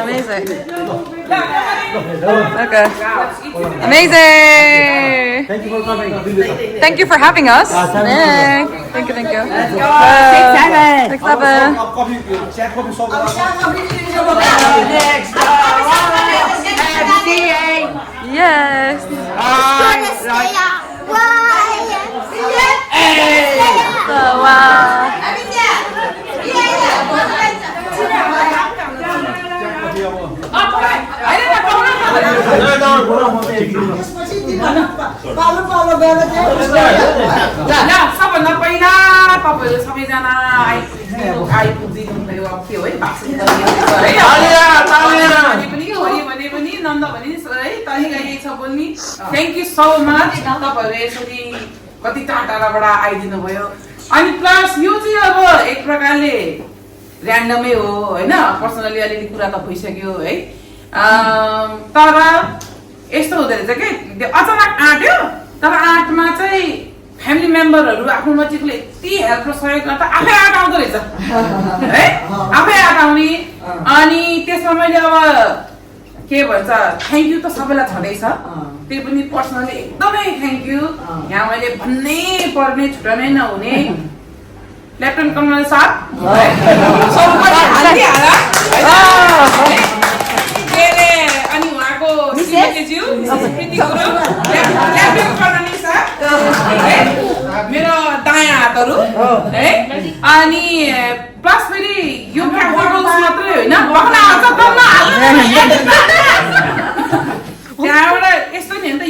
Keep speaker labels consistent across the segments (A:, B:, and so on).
A: Amazing. Okay. Amazing.
B: Thank you for coming.
A: Thank you for having us. Thank you. Thank you. 6-7. Yes. Wow.
C: सबभन्दा पहिला तपाईहरु सबैजना आइपुग्दिनु भयो अब के हो है भाषण भने पनि नन्द भने है तरिका यही छ बोल्ने थ्यांक यू सो मच तपाईहरु यसरी कति टाढाबाट आइदिनु भयो अनि प्लस यो चाहिँ अब एक प्रकारले र्यान्डमै हो हैन पर्सनली अलिअलि कुरा त भइसक्यो है तर यस्तो हुँदै रहेछ के अचानक आट्यो तर आटमा चाहिँ फ्यामिली मेम्बरहरु आफ्नो नजिकले यति हेल्प र सहयोग गर्दा आफै आट आउँदो रहेछ है आफै आट आउने अनि त्यसमा मैले अब के भन्छ थ्यांक यू त सबैलाई छँदैछ त्यो पनि पर्सनली एकदमै थ्यांक यू यहाँ मैले भन्नै पर्ने छुटाउनै नहुने लेफ्टेनेन्ट कर्नल साहब अनि उहाँको श्रीमतीज्यू प्रीति गुरुङ लेफ्टेनेन्ट कर्नल साहब मेरो दायाँ हातहरु है अनि प्लस फेरि यो फोटोस मात्रै होइन भन्न आउँछ त्यहाँबाट यस्तो नि त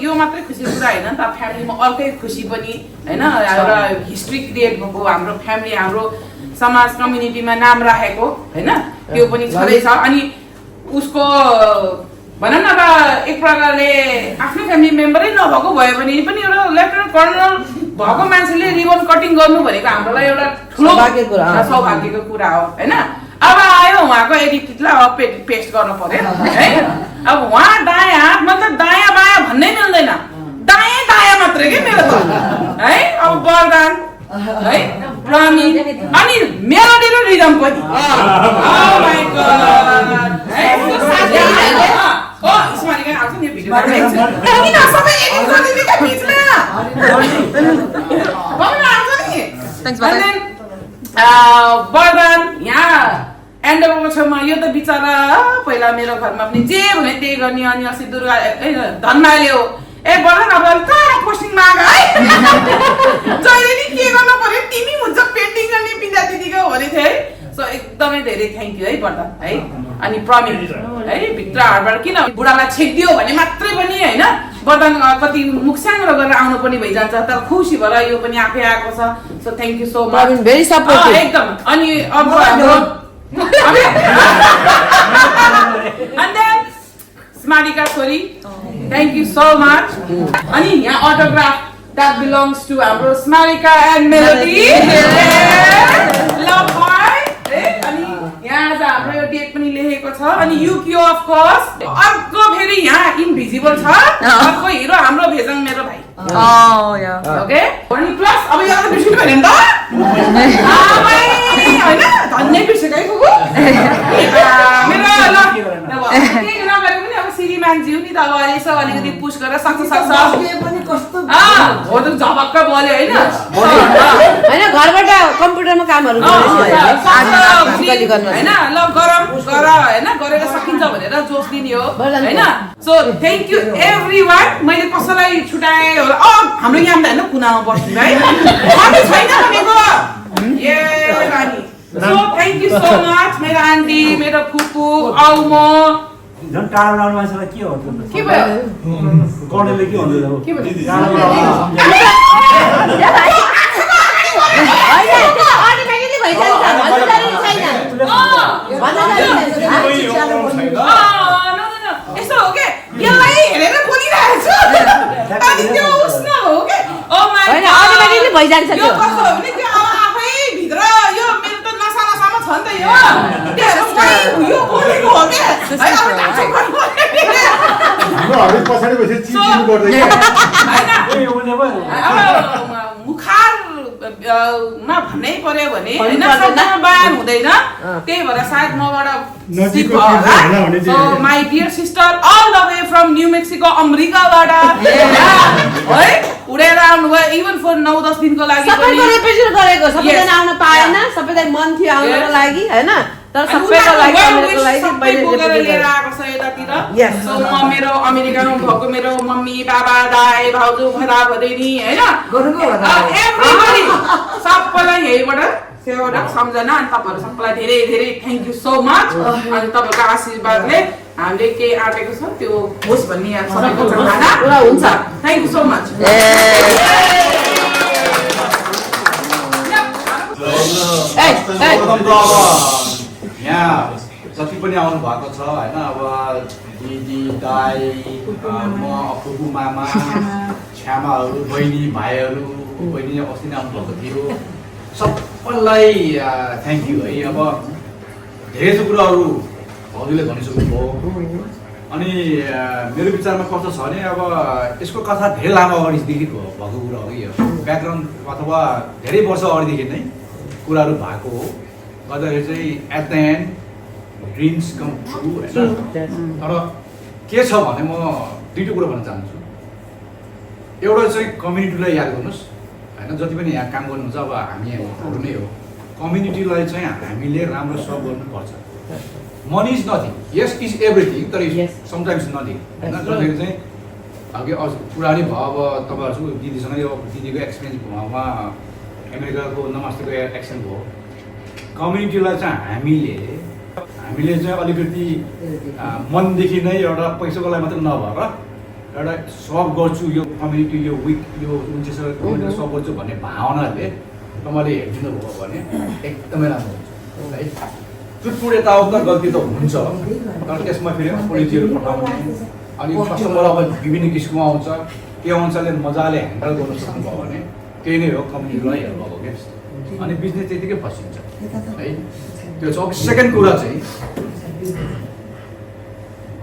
C: यो मात्रै खुसी कुरा होइन नि त फ्यामिलीमा अर्कै खुसी पनि होइन एउटा हिस्ट्री क्रिएट भएको हाम्रो फ्यामिली हाम्रो समाज कम्युनिटीमा नाम राखेको होइन त्यो पनि छँदैछ अनि उसको भनौँ न अब एक प्रकारले आफ्नो फ्यामिली मेम्बरै नभएको भयो भने पनि एउटा लेफ्टेनेन्ट कर्नल भएको मान्छेले रिबन कटिङ गर्नु भनेको हाम्रो लागि एउटा ठुलो सौभाग्यको कुरा हो होइन अब आयो उहाँको एडिटलाई अब पेस्ट गर्नु पर्यो है अब उहाँ दायाँ हात मतलब दायाँ बायाँ भन्नै मिल्दैन दायाँ मात्रै के मेरो त है अब वरदान है प्रमी अनि मेलोडी र रिदम पनि ओ माय गॉड है ओ स्मारिका आउँछ नि भिडियोमा किन सबै एडिट गरिदिने के बिचमा भन्न आउँछ नि
A: Thanks, brother.
C: वरदान यहाँ एन्डको छेउमा यो त बिचारा पहिला मेरो घरमा पनि जे भने त्यही गर्ने अनि अस्ति दुर्गा धनमाले हो ए वरदान अब कहाँ पोस्टिङ माग है जहिले नि के गर्न पर्यो तिमी हुन्छ पेन्टिङ गर्ने बिन्दा दिदीको भने थिए है सो एकदमै धेरै थ्यांक यू है वरदान है अनि प्रमिल है भित्र हार्डबाट किन बुढालाई छेक्दियो भने मात्रै पनि हैन वरदान कति मुख सानो गरेर आउनु पनि भइजान्छ तर खुसी भएर यो पनि आफै आएको छ so thank you so much
D: Pramil very supportive
C: एकदम अनि अब हाम्रो and then Smarika sorry thank you so much अनि यहाँ autograph that belongs to हाम्रो Smarika and Melody love heart अनि यहाँ आज हाम्रो यो डेट पनि लेखेको छ अनि युकियो अफ कोर्स अर्को फेरि यहाँ इनभिजिबल छ अर्को हिरो हाम्रो भेजङ मेरो भाइ ओके अनि प्लस अब यो त बिर्सिनु भएन नि त हैन धन्य बिर्सेकै कुकु मेरो ल के नगरे पनि अब श्रीमान ज्यू नि त अब यसो अलिकति पुश गरेर सक्छ हो त झपक्क बोल्यो हैन
D: हैन घरबाट कम्प्युटरमा कामहरु
C: गर्नु हैन ल गरम गर हैन गरेर सकिन्छ भनेर जोश दिने हो हैन सो थ्यांक यू एभ्रीवन मैले कसैलाई छुटाए होला हाम्रो यहाँ त हैन कुनामा बस्नु है हामी छैन भनेको ए रानी so thank you so much मेरो आन्टी मेरो फुपू आउमो
B: झन् टाढा टाढा मान्छेलाई के हो
C: के भयो
B: गर्नेले के भन्दै हो
C: के भन्दै यस्तो हो के यसलाई हेरेर बोलिरहेको छु अनि त्यो उष्ण हो के ओ माय
D: हैन अटोमेटिकली भइजान्छ
C: यो कस्तो हो भने त्यो अब आफै भित्र यो मेरो त नसामा छ नि त यो त्यो यो बोलेको हो के है अब ढाँचे गर्नु म हरेक पछाडी बसेर चिज गर्दै हैन
B: ए उले भयो
C: अब बुखार मा भन्नै पर्यो भने हैन
D: पर्दैन।
C: शब्दमा बयान हुँदैन त्यही भएर सायद मबाट सिक
B: नजिकको
C: भयो
B: चिज होला
C: होला
B: भने
C: सो
B: चाहिँ-
C: my dear sister all the way from New Mexico अमेरिकाबाट है उडेर आउनुभयो इभन फर 9-10 दिनको लागि
D: सबैको
C: पनि
D: रिप्रेजेन्ट गरेको सबैजना
C: Yes.
D: आउन पाएन
C: Yeah.
D: सबैलाई मन थियो आउनको
C: Yes.
D: लागि हैन तर
C: अनि
D: सबैको
C: उनीहरूको
D: लागि
C: well
D: अमेरिकाको
C: wish
D: लागि
C: सबै
D: मैले
C: बोकेर
D: represent
C: लिएर
D: गरेँ।
C: आएको छ यतातिर
D: Yes.
C: सो म मेरो अमेरिकामा भएको मेरो मम्मी बाबा दाइ भाउजू भदा भदैनी हैन एभ्रीबडी सबैलाई यहीबाट सेवाबाट सम्झना अनि तपाईँहरू सबैलाई धेरै धेरै थ्याङ्क यू सो मच अनि तपाईँको आशीर्वादले हामीले के आँटेको छ त्यो होस् भन्ने यहाँ सबैको चाहना
D: पुरा हुन्छ।
C: थ्याङ्क यू सो मच
E: प्रथम त अब यहाँ जति पनि आउनु भएको छ होइन अब दिदी दाई म अप्पु मामा छ्यामाहरू बहिनी भाइहरू बहिनी अस्ति नै आउनुभएको थियो सबैलाई थ्याङ्क यू है अब धेरै जस्तो कुराहरू भाउजूले भनिसक्नुभयो अनि मेरो विचारमा कस्तो छ भने अब यसको कथा धेरै लामो अगाडिदेखि भएको कुरा हो कि यो ब्याकग्राउन्ड अथवा धेरै वर्ष अगाडिदेखि नै कुराहरू भएको हो गर्दाखेरि चाहिँ at the end dreams come true होइन तर के छ भने म दुईवटा कुरा भन्न चाहन्छु एउटा चाहिँ कम्युनिटीलाई याद गर्नुहोस् होइन जति पनि यहाँ काम गर्नुहुन्छ अब हामीहरू नै हो कम्युनिटीलाई चाहिँ हामीले राम्रो सर्भ गर्नुपर्छ money is nothing yes is everything तर
D: Yes.
E: समटाइम्स नथिङ होइन जसरी चाहिँ अघि कुरा नै भयो अब तपाईँहरू दिदीसँगै अब दिदीको एक्सपिरियन्स भयो उहाँ अमेरिकाको नमस्तेको एक्सन भयो कम्युनिटीलाई चाहिँ हामीले चाहिँ अलिकति मनदेखि नै एउटा पैसाको लागि मात्रै नभएर एउटा सर्भ गर्छु यो कम्युनिटी यो विक यो जुन चाहिँ कम्युनिटी सर्भ गर्छु भन्ने भावनाले तपाईँले हेरिदिनु भयो भने एकदमै राम्रो हुन्छ है चुटपुट यताउता गल्ती त हुन्छ तर त्यसमा फेरि पोलिसीहरू पठाउने अनि कस्टमर अब विभिन्न किसिमको आउँछ त्यो अनुसारले मजाले ह्यान्डल गर्न सक्नुभयो भने त्यही नै हो कम्युनिटीलाई हेल्प भएको क्या अनि बिजनेस त्यतिकै फसिन्छ है त्यो छ अब सेकेन्ड कुरा चाहिँ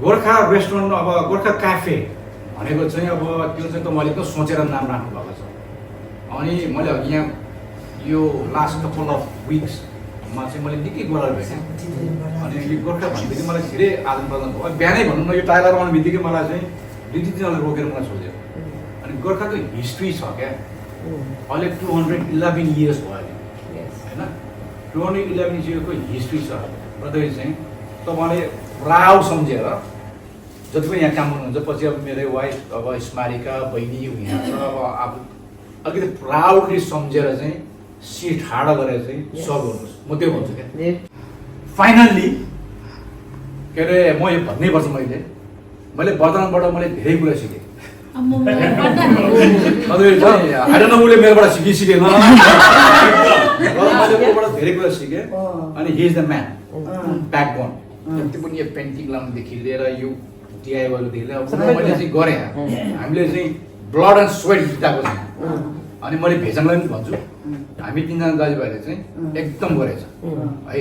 E: गोर्खा रेस्टुरेन्ट अब गोर्खा क्याफे भनेको चाहिँ अब त्यो चाहिँ त मैले त सोचेर नाम राख्नु भएको छ अनि मैले अघि यहाँ यो लास्ट कपाल अफ विक्समा चाहिँ मैले निकै गोराहरू भेटेँ अनि यो गोर्खा भनेदेखि मलाई धेरै आदान प्रदान भयो बिहानै भनौँ न यो टाइलर आउने बित्तिकै मलाई चाहिँ 2-3 रोकेर मलाई सोध्यो अनि गोर्खाको हिस्ट्री छ क्या अहिले 211 इयर्स भयो होइन 211 इयरको हिस्ट्री छ र चाहिँ तपाईँले प्राउड सम्झेर जति पनि यहाँ काम गर्नुहुन्छ पछि अब मेरो वाइफ अब स्मारिका बहिनी यहाँ छ अब अलिकति प्राउडली सम्झेर चाहिँ सिट ठाडा गरेर चाहिँ सर्भ गर्नुहोस् म त्यो भन्छु क्या फाइनल्ली के अरे म यो भन्नै पर्छ मैले वर्तमानबाट मैले धेरै कुरा सिकेँ उसले मेरोबाट सिकेन मैले उबाट धेरै कुरा सिकेँ अनि he is the man backbone जति पनि यो पेन्टिङ लाउनुदेखि लिएर यो डिआइवाईदेखि लिएर मैले चाहिँ गरेँ हामीले चाहिँ ब्लड एन्ड स्वेट जिताएको छ अनि मैले भेजनलाई पनि भन्छु हामी तिनजना दाजुभाइले चाहिँ एकदम गरेछ है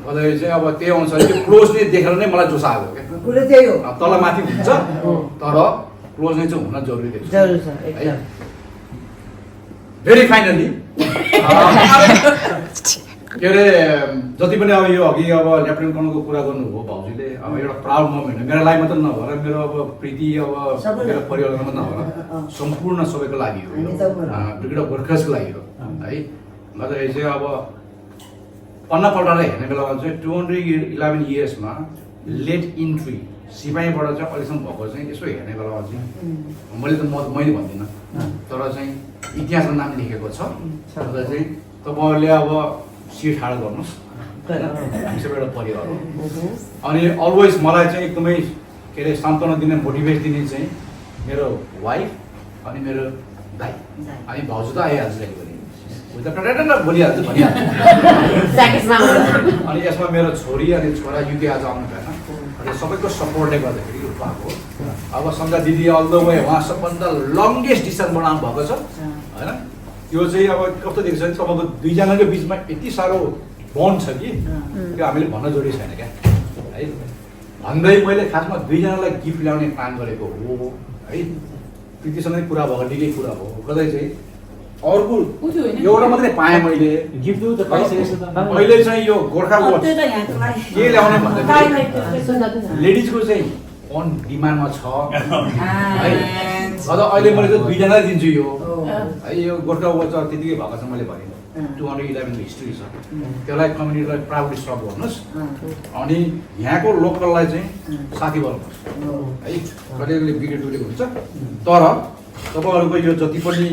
E: गर्दाखेरि चाहिँ अब त्यही अनुसार त्यो क्लोज नै देखेर नै मलाई जोस आएको क्या तल माथि हुन्छ तर क्लोज नै चाहिँ हुन जरुरी देख्छ भेरी फाइनली के अरे जति पनि अब यो अघि अब लेफ्टिनेन्ट कर्नलको कुरा गर्नुभयो भाउजूले अब एउटा प्राउड मोमेन्ट हो मेरो लागि मात्र नभएर मेरो अब प्रीति अब मेरो परिवारको मात्र नभएर सम्पूर्ण सबैको लागि हो ब्रिगेड अफ वर्कर्सको लागि हो है गर्दाखेरि चाहिँ अब पल्टलाई हेर्ने बेलामा चाहिँ 211 इयर्समा लेट इन्ट्री सिपाहीबाट चाहिँ अहिलेसम्म भएको चाहिँ यसो हेर्ने बेलामा चाहिँ मैले भन्दिनँ तर चाहिँ इतिहासमा नाम लेखेको छ र चाहिँ तपाईँहरूले अब सिट हाड गर्नुहोस् होइन हामी सबै एउटा परिवार हो अनि अलवेज मलाई चाहिँ एकदमै के अरे सान्त्वना दिने मोटिभेट दिने चाहिँ मेरो वाइफ अनि मेरो दाइ अनि भाउजू त आइहाल्छ कहिले बोलिहाल्छ भनिहाल्छ अनि यसमा मेरो छोरी अनि छोरा युके आज आउनु भएन अनि सबैको सपोर्टले गर्दाखेरि यो भएको अब सङ्गा दिदी अल द वे उहाँ सबभन्दा लङ्गेस्ट डिस्टेन्स बनाउनु भएको छ होइन त्यो चाहिँ अब कस्तो देख्छ भने तपाईँको दुईजनाको बिचमा यति साह्रो बन्ड छ कि त्यो हामीले भन्न जरुरी छैन क्या है भन्दै मैले खासमा दुईजनालाई गिफ्ट ल्याउने प्लान गरेको हो है प्रीतिसँगै कुरा भएको निकै कुरा भयो कतै चाहिँ अर्को
C: उ त्यो होइन
E: एउटा मात्रै पाएँ मैले
B: गिफ्ट त पाइसकेको छ त
E: अहिले चाहिँ यो गोर्खा वच
F: त्यो त यहाँको लागि
E: के ल्याउने भन्दाखेरि
D: सुन न
E: लेडिजको चाहिँ अन डिमान्डमा छ है
C: And-
E: अझ अहिले मैले चाहिँ दुईजनालाई दिन्छु यो है यो गोर्खा वच त्यतिकै भएको छ मैले भने 211 हिस्ट्री छ त्यसलाई कम्युनिटीलाई प्राउडली सर्भ गर्नुहोस् अनि यहाँको लोकललाई चाहिँ साथी बनाउनुहोस् है कहिले कहिले बिग्रे डुलेको हुन्छ तर तपाईँहरूको यो जति पनि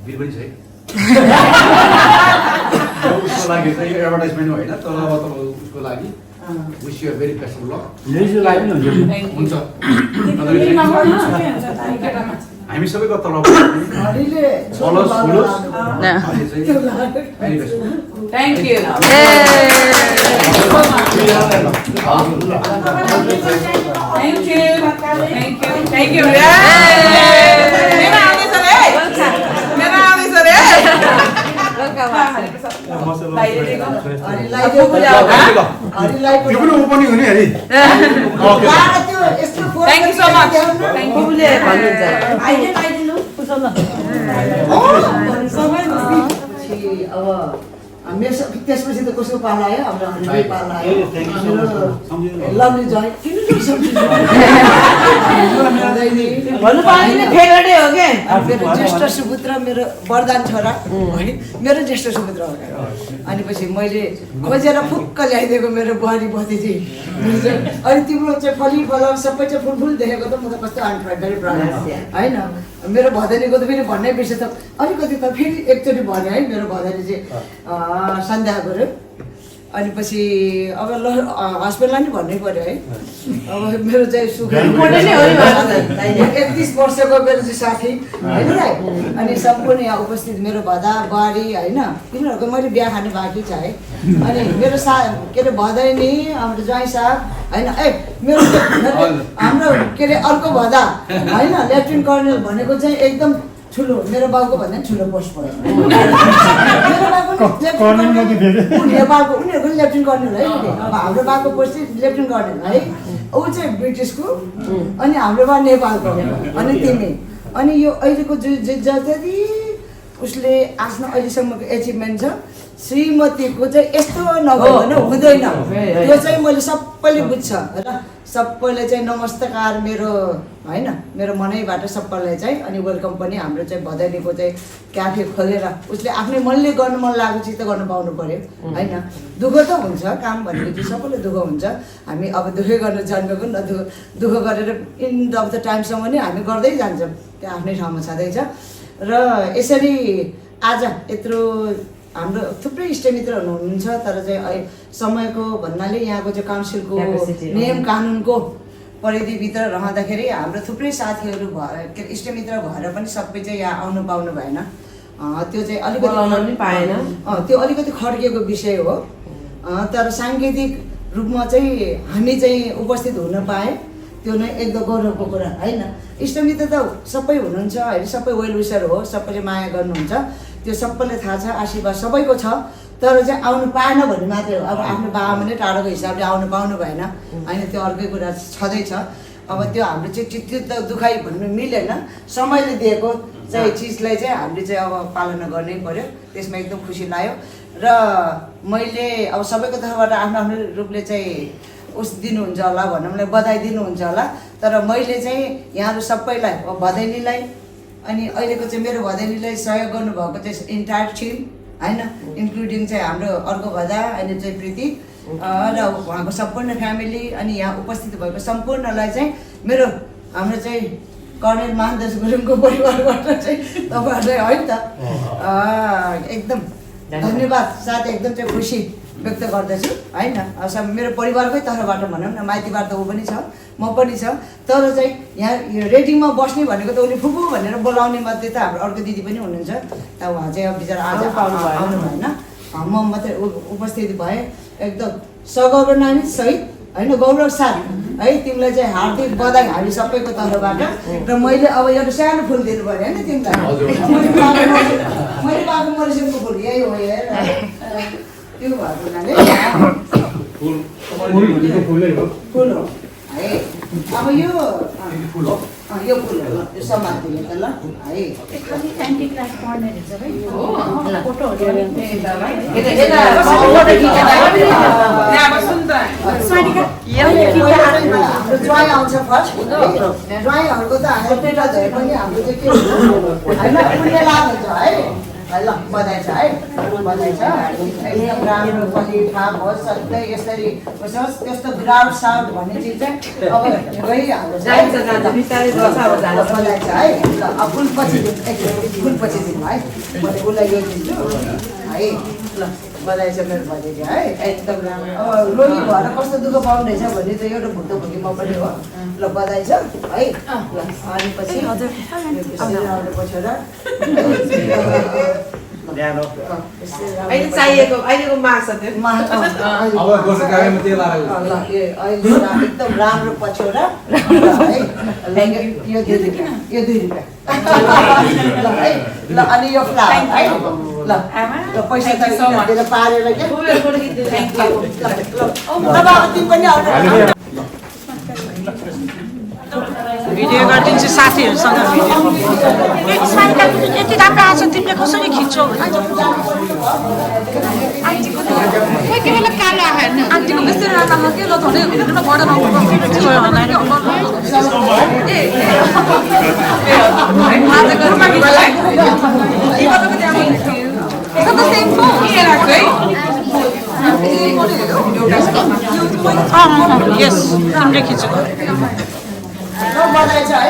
E: बिल पनि छ है उसको लागि चाहिँ यो एडभर्टाइजमेन्ट होइन तर अब तपाईँ उसको लागि wish you very best of luck
B: लेडिजको लागि पनि हुन्छ
E: हुन्छ
C: केटामा छ।
E: हामी सबैको तलब
F: हरिले
E: फलोस् फुलोस्
A: Yeah.
E: अनि चाहिँ very best.
C: Thank you.
A: Yay!
C: Thank you. Thank you. Thank you.
A: Yay!
C: मेरा आउँदैछ रे। मेरा आउँदैछ रे।
F: हरिलाई हरिलाई
E: त्यो पनि ओपनिङ हुने अरे
F: त्यो यस्तो phone
A: Thank you so much.
F: Thank you.
D: बुबुले भन्नुहुन्छ
F: आइदिनु सबै अब मेरो त्यसपछि त कसको पाला आयो हाम्रो हरिलाई पाला आयो
B: Thank you so much. सम्झिनु।
F: लभली जय किन
D: भन्नु पाएन फेगडे हो के
F: मेरो ज्येष्ठ सुपुत्र मेरो वरदान छोरा है मेरो ज्येष्ठ सुपुत्र हो अनि पछि मैले खोजेर फुक्क ल्याइदिएको मेरो बुहारी भतिजी अनि तिम्रो चाहिँ फली फलाम सबै चाहिँ फुलफुल देखेको त म त कस्तो भेरी प्राउड होइन मेरो भदैनीको त फेरि भन्नै बिर्से त अलिकति त फेरि एकचोटि भने है मेरो भदैनी चाहिँ सन्ध्या गऱ्यो अनि पछि अब ल हस्बेन्डलाई नि भन्नै पर्यो है अब मेरो चाहिँ सुख 31 वर्षको मेरो चाहिँ साथी होइन र अनि सम्पूर्ण यहाँ उपस्थित मेरो भदा बुहारी होइन तिनीहरूको मैले बिहा खाने बाँकी छ है अनि मेरो के अरे भदैनी हाम्रो ज्वाइँ साहब होइन ए मेरो हाम्रो के अरे अर्को भदा होइन लेफ्टिनेन्ट कर्नेल भनेको चाहिँ एकदम ठुलो मेरो बाउको भन्दा पनि ठुलो पोस्ट भयो मेरो बाउको नेपालको उनीहरूको पनि लेफ्टिनेन्ट कर्नेल है अब हाम्रो बाउको पोस्ट चाहिँ लेफ्टिनेन्ट कर्नेल है ऊ चाहिँ ब्रिटिसको अनि हाम्रो बा नेपालको अनि तिमी अनि यो अहिलेको जति उसले आफ्नो अहिलेसम्मको एचिभमेन्ट छ श्रीमतीको चाहिँ यस्तो नभइकन हुँदैन त्यो चाहिँ मैले सबैले बुझ्छ र सबैले चाहिँ नमस्कार मेरो होइन मेरो मनैबाट सबैलाई चाहिँ अनि वेलकम पनि हाम्रो चाहिँ भदैनीको चाहिँ क्याफे खोलेर उसले आफ्नै मनले गर्नु मन लागेको चिज त गर्नु पाउनु पर्यो होइन दुःख त हुन्छ काम भनेको चाहिँ सबैले दुःख हुन्छ हामी अब दुःखै गर्न जन्मेको न दुःख गरेर इन्ड अफ द टाइमसम्म नि हामी गर्दै जान्छौँ त्यो आफ्नै ठाउँमा छँदैछ र यसरी आज यत्रो हाम्रो थुप्रै इष्टमित्रहरू हुनुहुन्छ तर चाहिँ समयको भन्नाले यहाँको चाहिँ काउन्सिलको नियम कानुनको परिधिभित्र रहँदाखेरि हाम्रो थुप्रै साथीहरू के इष्टमित्र भएर पनि सबै चाहिँ यहाँ आउनु पाउनु भएन त्यो चाहिँ अलिकति
D: पाएन
F: त्यो अलिकति खड्किएको विषय हो तर साङ्गीतिक रूपमा चाहिँ हामी चाहिँ उपस्थित हुन पाएँ त्यो नै एकदम गौरवको कुरा होइन इष्टमित्र त सबै हुनुहुन्छ होइन सबै वेल विसर हो सबैले माया गर्नुहुन्छ त्यो सबैलाई थाहा छ आशीर्वाद सबैको छ तर चाहिँ आउनु पाएन भन्ने मात्रै हो अब आफ्नो बाबामा नै टाढोको हिसाबले आउनु पाउनु भएन होइन त्यो अर्कै कुरा छँदैछ अब त्यो हाम्रो चाहिँ त्यो त दुखाइ भन्नु मिलेन समयले दिएको चाहिँ चिजलाई चाहिँ हामीले चाहिँ अब पालना गर्नै पर्यो त्यसमा एकदम खुसी लाग्यो र मैले अब सबैको तर्फबाट आफ्नो आफ्नो रूपले चाहिँ उस दिनुहुन्छ होला भनौँ न बधाई दिनुहुन्छ होला तर मैले चाहिँ यहाँहरू सबैलाई भदैनीलाई अनि अहिलेको चाहिँ मेरो भदैनीलाई सहयोग गर्नुभएको चाहिँ इन्टायर टिम होइन इन्क्लुडिङ चाहिँ हाम्रो अर्को भदा अनि चाहिँ प्रीति र उहाँको सम्पूर्ण फ्यामिली अनि यहाँ उपस्थित भएको सम्पूर्णलाई चाहिँ मेरो हाम्रो चाहिँ कर्णेल महान्दास गुरुङको परिवारबाट चाहिँ तपाईँहरूलाई है त एकदम धन्यवाद साथ एकदम चाहिँ खुसी व्यक्त गर्दछु होइन सब मेरो परिवारकै तर्फबाट भनौँ न माइतीबाट त ऊ पनि छ म पनि छ तर चाहिँ यहाँ रेडिङमा बस्ने भनेको त उसले फुपू भनेर बोलाउने मध्ये त हाम्रो अर्को दिदी पनि हुनुहुन्छ त उहाँ चाहिँ अब बिचरा आज आउनु भएन म मात्रै उपस्थित भएँ एकदम सगौरव नानी सहित होइन गौरव साथ है तिमीलाई चाहिँ हार्दिक बधाई हामी सबैको तर्फबाट र मैले अब एउटा सानो फुल दिनु पऱ्यो होइन तिमीलाई मैले पाएको मरिसमको फुल यही हो हेर त्यो भएको हुनाले फुल हो है अब यो यो फुलहरू यो समातिले त ल है ड्राई आउँछ फर्स्ट ड्राईहरूको त हाम्रो पेटा धोए पनि हाम्रो चाहिँ के हुन्छ होइन फुल्ने लाग्छ है ल बधाई छ है बधाई छ एकदम राम्रो पनि थाहा होस् सधैँ यसरी होस् त्यस्तो ग्राउन्ड साउन्ड भन्ने चिज चाहिँ अब गइहाल्छ बधाई छ है ल अब फुलपछि फुलपछि दिनु है मैले उसलाई यो दिन्छु है ल बधाई छ मेरो भनिदिनु है एकदम राम्रो अब रोगी भएर कस्तो दुःख पाउनुहुनेछ भने त एउटा भुट्टो भुटीमा पनि हो ल बधाई छ है ल अनि पछि हजुर छोरा
D: अहिले चाहिएको अहिलेको माग छ त्यो
E: अब गोर्खा कागजमा तेल हालेर
F: ल अहिले एकदम राम्रो पछौरा है यो 2 रुपियाँ ल है ल अनि यो फ्लावर है ल पैसा त दिएर पारेर के अब तिमी पनि आउनु
D: भिडियो गरिदिन्छु साथीहरूसँग यति राम्रो आएको छ तिमीले कसरी खिच्छौ
A: आन्टीको बेसी राम्रो के ल धोने हेर्नु बडा
D: यस तिमीले खिचेको
F: बधाई छ है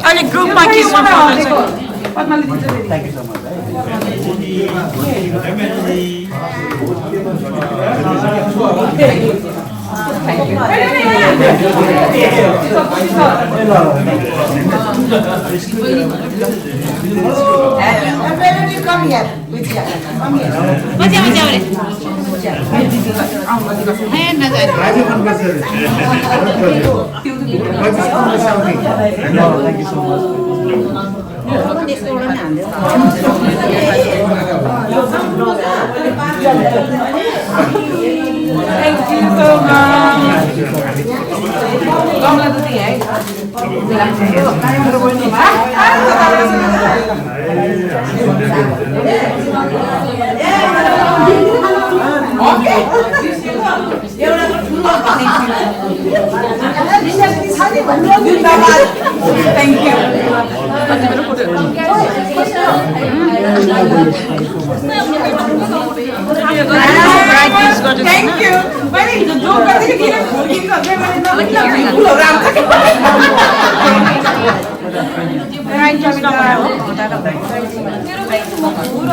D: अहिले ग्रुपमा के
C: Thank you so much. Long là gì ấy? Okay. Thank you. Thank you. मैले हिजो जोक गर्दै किन फुर्किन्छ भने मैले नभन्छ फुलहरु आउँछ के राइट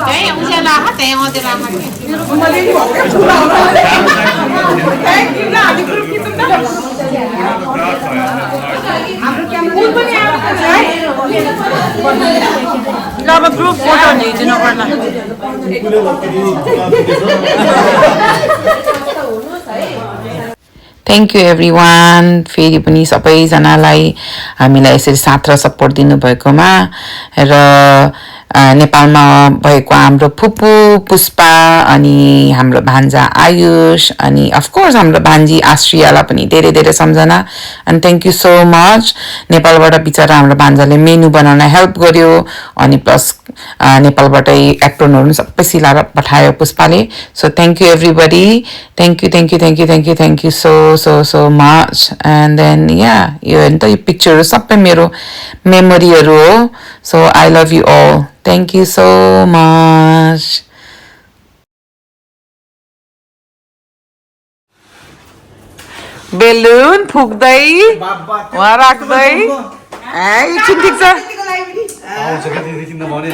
D: त्यही उज्यालो आहा त्यही अँधेरो आमा के
C: मैले नि भक्कै फुल आउनु थ्यांक यू ल हामी ग्रुप किन त हाम्रो क्यामेरा फुल पनि आएको छ है
D: ल अब ग्रुप फोटो लिदिनु पर्ला
G: थ्याङ्क यू एभ्रिवान फेरि पनि सबैजनालाई हामीलाई यसरी साथ र सपोर्ट दिनुभएकोमा र नेपालमा भएको हाम्रो फुपू पुष्पा अनि हाम्रो भान्जा आयुष अनि अफकोर्स हाम्रो भान्जी आश्रियालाई पनि धेरै धेरै सम्झना अनि थ्याङ्क यू सो मच नेपालबाट बिचरा हाम्रो भान्जाले मेनु बनाउन हेल्प गर्यो अनि प्लस नेपालबाटै एप्रोनहरू सबै सिलाएर पठायो पुष्पाले so thank you everybody thank you so much and then yeah यो हेर्नु त यो पिक्चरहरू सबै मेरो मेमोरीहरू हो so I love you all Thank you so much. Balloon फुक्दै वहाँ राख्दै एकछिन ठिक छ
E: आउँछ के तिमीले किन भने